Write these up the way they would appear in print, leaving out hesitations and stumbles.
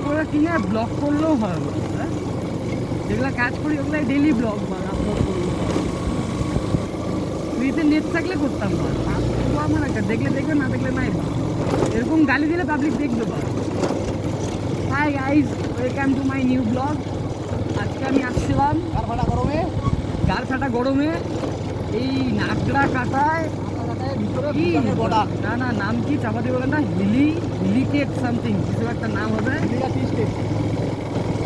পুরো কি না ব্লগ করলেও হয়, হ্যাঁ যেগুলো কাজ করি ওগুলাই ডেলি ব্লগ বল আপলোড করবো। ফ্রিতে নেট থাকলে করতাম বল, আমার একটা দেখলে দেখবে না দেখলে নাই বল, এরকম গালি দিলে পাবলিক দেখবে বল। Hi guys, welcome to my new blog. আজকে আমি আসছিলাম গার ফাটা গরমে এই নাগড়া কাটায় না না নাম কি চাপাতি বলে না, হিলিকেট সামথিং কিছু একটা নাম হবে।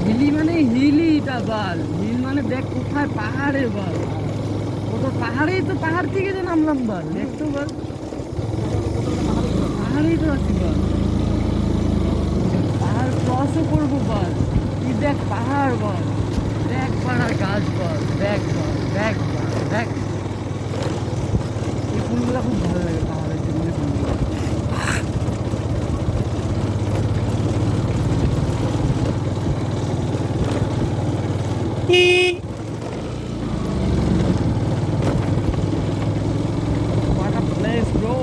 হিলি মানে হিলিটা বল, হিল মানে দেখ কোথায় পাহাড়ে বল, ও তো পাহাড়েই তো, পাহাড় থেকে যে নামলাম বল, দেখতো বল পাহাড়েই তো আছি বল, পাহাড় ক্রসও করবো বল, কি দেখ পাহাড় বল, দেখ পাহাড় গাছ বল, দেখ বল দেখ বল দেখ। এই ফুলগুলো খুব ভালো লাগে পাহাড়ের জন্য ফুলগুলো। What a place, bro.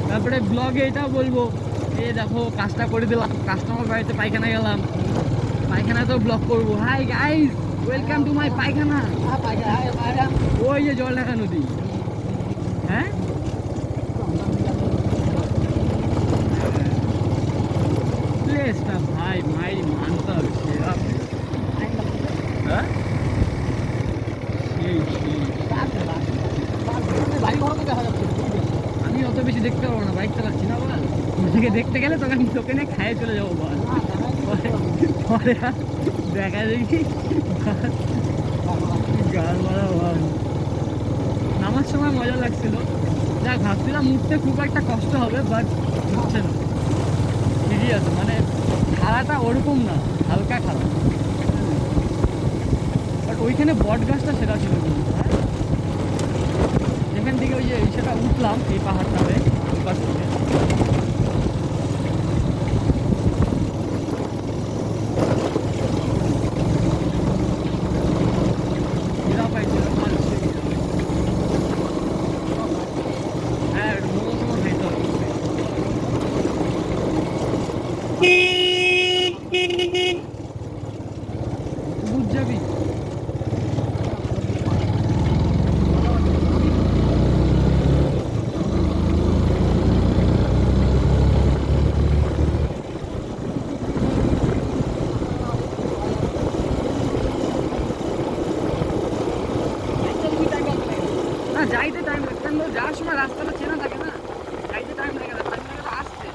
তারপরে ব্লগে এটা বলবো, এই দেখো কাজটা করে দিলাম, কাস্টমার বাড়িতে পায়খানা গেলাম, পায়খানা তো ব্লগ করবো। হাই গাইস, ওয়েলকাম টু মাই পায়খানা। ওই যে জলঢাকা নদী, হ্যাঁ প্লেসটা ভাই মাই মানতে হবে সেরা place। হ্যাঁ সেই সেই, আমি অত বেশি দেখতে পারবো না, বাইক চালাচ্ছি না বল, তোকে দেখতে গেলে তোকে আমি তোকে নিয়ে খাইয়ে চলে যাবো বল, পরে আর দেখা দেখি গাল মারা বল। নামার সময় মজা লাগছিল, যা ভাবছিলাম উঠতে খুব একটা কষ্ট হবে, বাট উঠছে না, ঠিকই আছে, মানে খাড়াটা ওরকম না, হালকা খাড়া, বাট ওইখানে বট গাছটা সেটা ছিল কিন্তু, হ্যাঁ যেখান থেকে ওই যে সেটা উঠলাম এই পাহাড়টাতে বাস থেকে, এরা পাইছিল মানুষের, হ্যাঁ মোমো টোমো খাইতে হবে। বুঝ যাবি না, যাইতে টাইম লাগে কেন, যাওয়ার সময় রাস্তাটা চেনা থাকে না, যাইতে টাইম লাগে না, টাইম লাগে তো আসতে।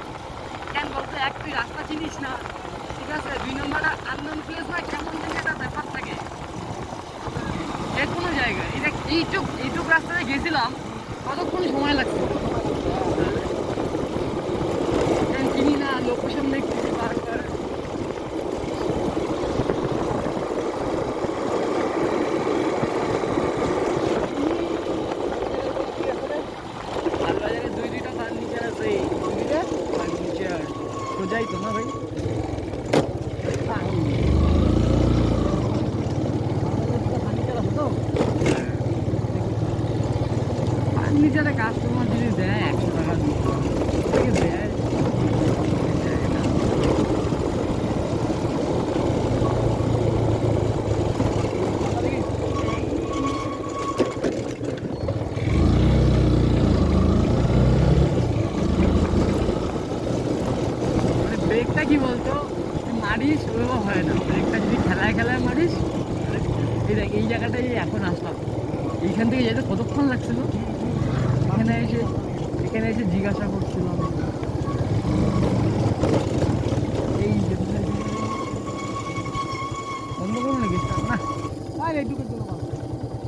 কেন বলতে, এক তুই রাস্তা চিনিস না, ঠিক আছে, 2 নম্বরটা আননোন প্লেস না, কেমন যেন একটা ব্যাপার থাকে যে কোনো জায়গায়। এই দেখ এইটুক রাস্তায় গেছিলাম, কতক্ষণ সময় লাগছে, চিনি না, লোকেশন দেখতেছি বারবার। লালবাজারে 2-2টা ফার্নিচার আছে, ফার্নিচার সোজাই তো না ভাই, ফার্নিচারে কাস্টমার যদি দেয় 100 টাকা দিয়ে দেয়, মানে ব্রেকটা কি বলতো, তুই মারিস ওইভাবে হয় না, ব্রেকটা যদি খেলায় খেলায় মারিস। এই দেখ এই জায়গাটাই এখন আসলাম, এইখান থেকে যেতে কতক্ষণ লাগছিল, এখানে এসে জিজ্ঞাসা করছিলাম এই যে বন্ধ করবো নাকি না,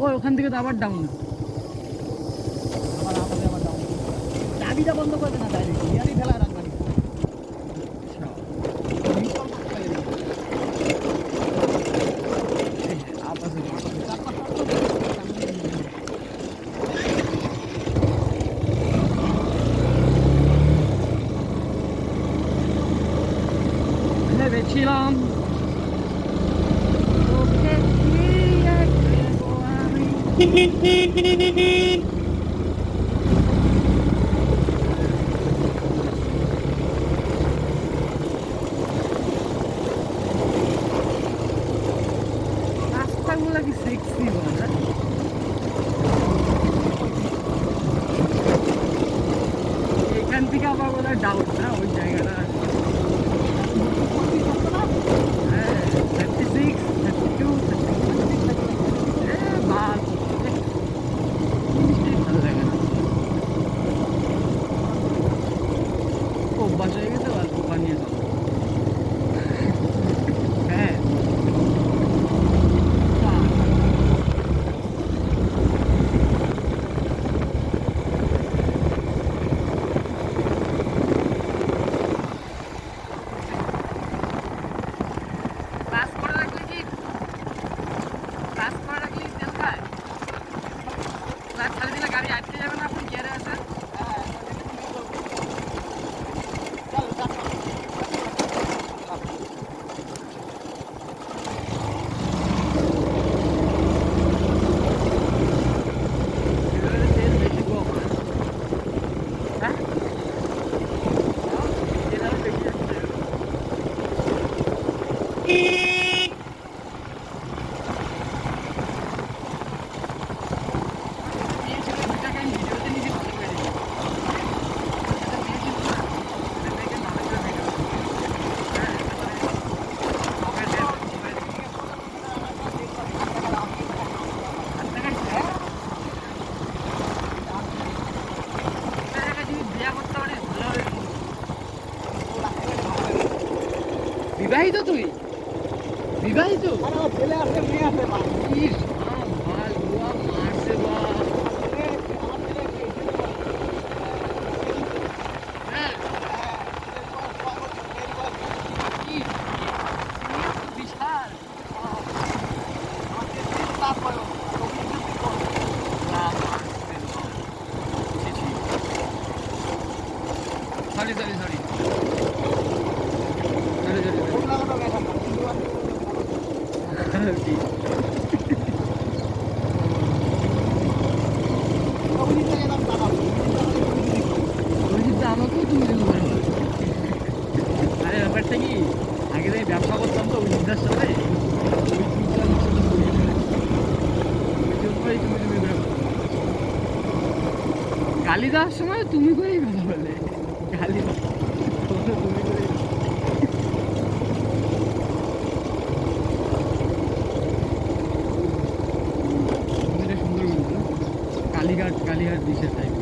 ও ওখান থেকে তো আবার ডাউন, চাবিটা বন্ধ করে না ডাইরেক্ট ইয়ারই ফেলা রাখবেন। ভেবেছিলাম বলে কি সেক্সি বলে এখান থেকে আবার বলে ডাউট না ওই জায়গাটা হ্যাঁ 36 32 ভালো ভালো লাগে না অভ্যাস হয়ে গেছে অল্প বানিয়ে যাবো হ্যাঁ ক্লাস করে রাখলে কি ক্লাস করে রাখলে তেল খায় ক্লাস ছাড়ে দিলে গাড়ি আটকে যাবে না আপনি গিয়ারে আছে তেল বেশি কম হ্যাঁ তেল আরো বেশি যাচ্ছে বিবাহিত তুই বিবাহিত ছেলে আছে মেয়ে আছে ইস ভাই বুয়া মারছে বা হ্যাঁ কি বিশাল সরি সরি সরি আমাকেও তুমি দিতে পারো আরে ব্যাপারটা কি আগে আমি ব্যবসা করতাম তো অভিজিৎদার সাথে গালি দেওয়ার সময় তুমি করেই কথা বলে গালি তুমি করে সুন্দর কালীঘাট দিশে টাইপ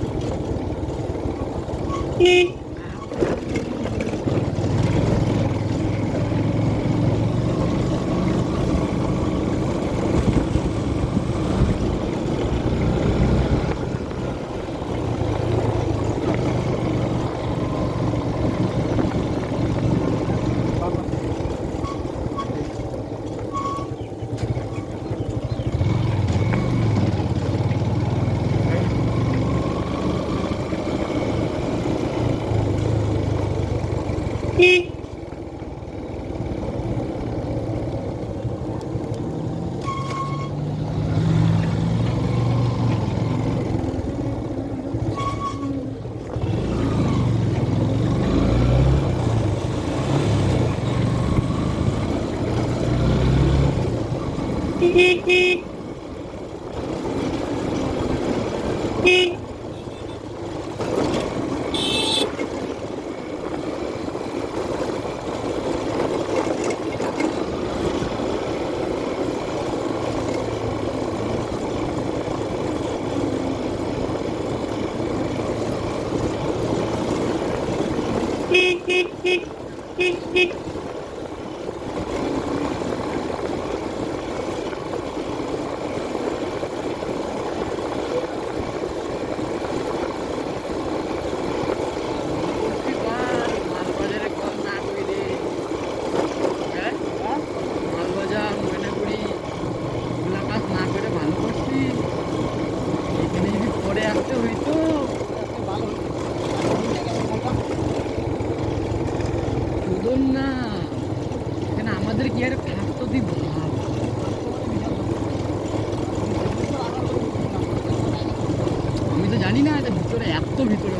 না এখানে আমাদের কি আর থাকতো তুই ভাব আমি তো জানি না এটা ভিতরে এত ভিতরে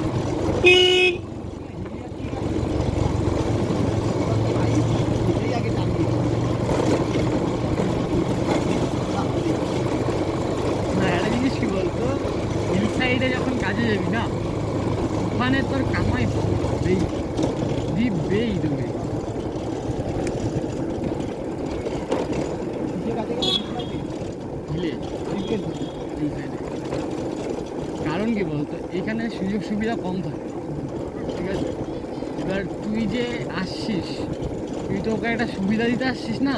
এখানে সুযোগ সুবিধা কম থাকে, ঠিক আছে? এবার তুই যে আসছিস, তুই তো ওকে একটা সুবিধা দিতে আসছিস না,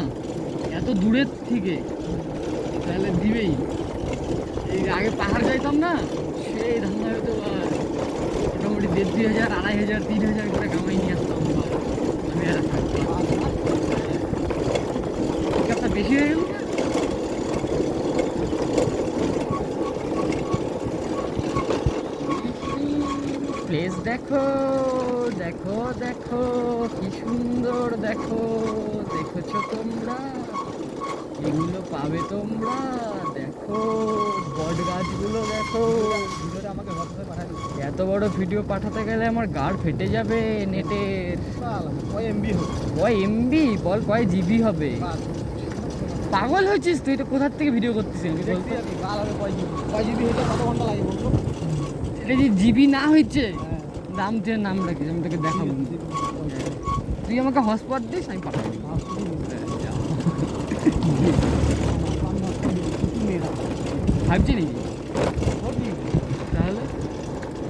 এত দূরের থেকে, তাহলে দিবেই। এই আগে পাহাড় যাইতাম না, সেই ধান্দা হয়তো মোটামুটি 1,500, 2,500, 3,000 করে কামাই নিয়ে আসতাম। আমি আর একটা বেশি হয়ে গেল না? প্লেস দেখো, দেখো দেখো কি সুন্দর, দেখো, দেখেছো তোমরা? এগুলো পাবে তোমরা, দেখো বট গাছগুলো দেখো। আমাকে হোয়াটসঅ্যাপে পাঠাই দিবি। এত বড় ভিডিও পাঠাতে গেলে আমার গাড় ফেটে যাবে নেটের। কয় এমবি হবে? কয় এমবি বল, কয় জিবি হবে? পাগল হয়েছিস তুই? তো কোথার থেকে ভিডিও করতেছিস? আমি বলতে কাল হবে কয় জিবি? কয় জিবি হতে কত ঘন্টা লাগে বলতো? এটা যে জিবি না হচ্ছে, হ্যাঁ। দাম দিয়ে নাম রাখিস, আমি তোকে দেখাবো। তুই আমাকে হটস্পট দিস, আমি পাঠাবো। 5G নাকি? তাহলে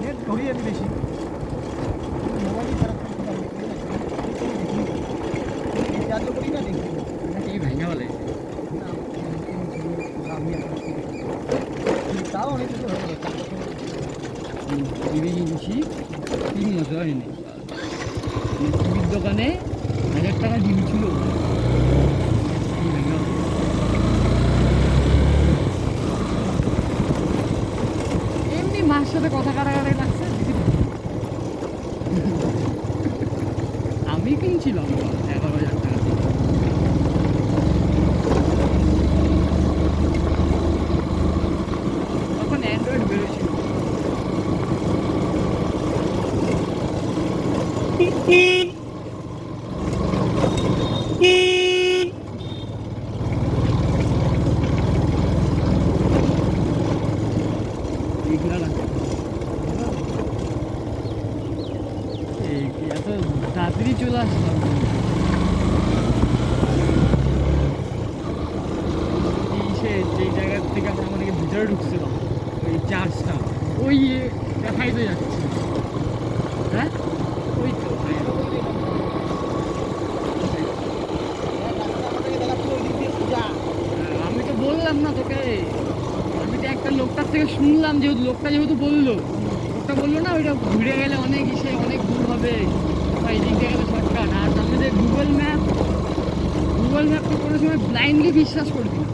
নেট ধরি আমি বেশি মোবাইলই খারাপ রিচার্জ করি না, দেখি কি ভেঙে বলে? তাও অনেক কিছু হয়ে গেছে। টিভি কিনছি 3 মাস হয়নি, টিভির দোকানে 1,000 টাকা ডিম ছিল। কি ভেঙে বলে? এমনি মার সাথে কথা কাটাকাটি লাগছে, আমি কিনছিলাম 11,000 টাকা। তখন অ্যান্ড্রয়েড বেরোছিল। এগুলা লাগছে। এত তাড়াতাড়ি চলে আসলাম। যেই জায়গার থেকে আমরা আমাদেরকে ভিতরে ঢুকছিলাম, ওই চার্চটা, ওই দেখাই তো যাচ্ছে। হ্যাঁ, ওই তো আমি তো বললাম না তোকে, আমি তো একটা লোকটার থেকে শুনলাম, যেহেতু লোকটা বললো, লোকটা বললো না ওইটা ঘুরে গেলে অনেক অনেক দূর হবে, এই দিক থেকে গেলে শর্টকাট। আর আমাদের গুগল ম্যাপ তো কোনো সময় ব্লাইন্ডলি বিশ্বাস করবি না।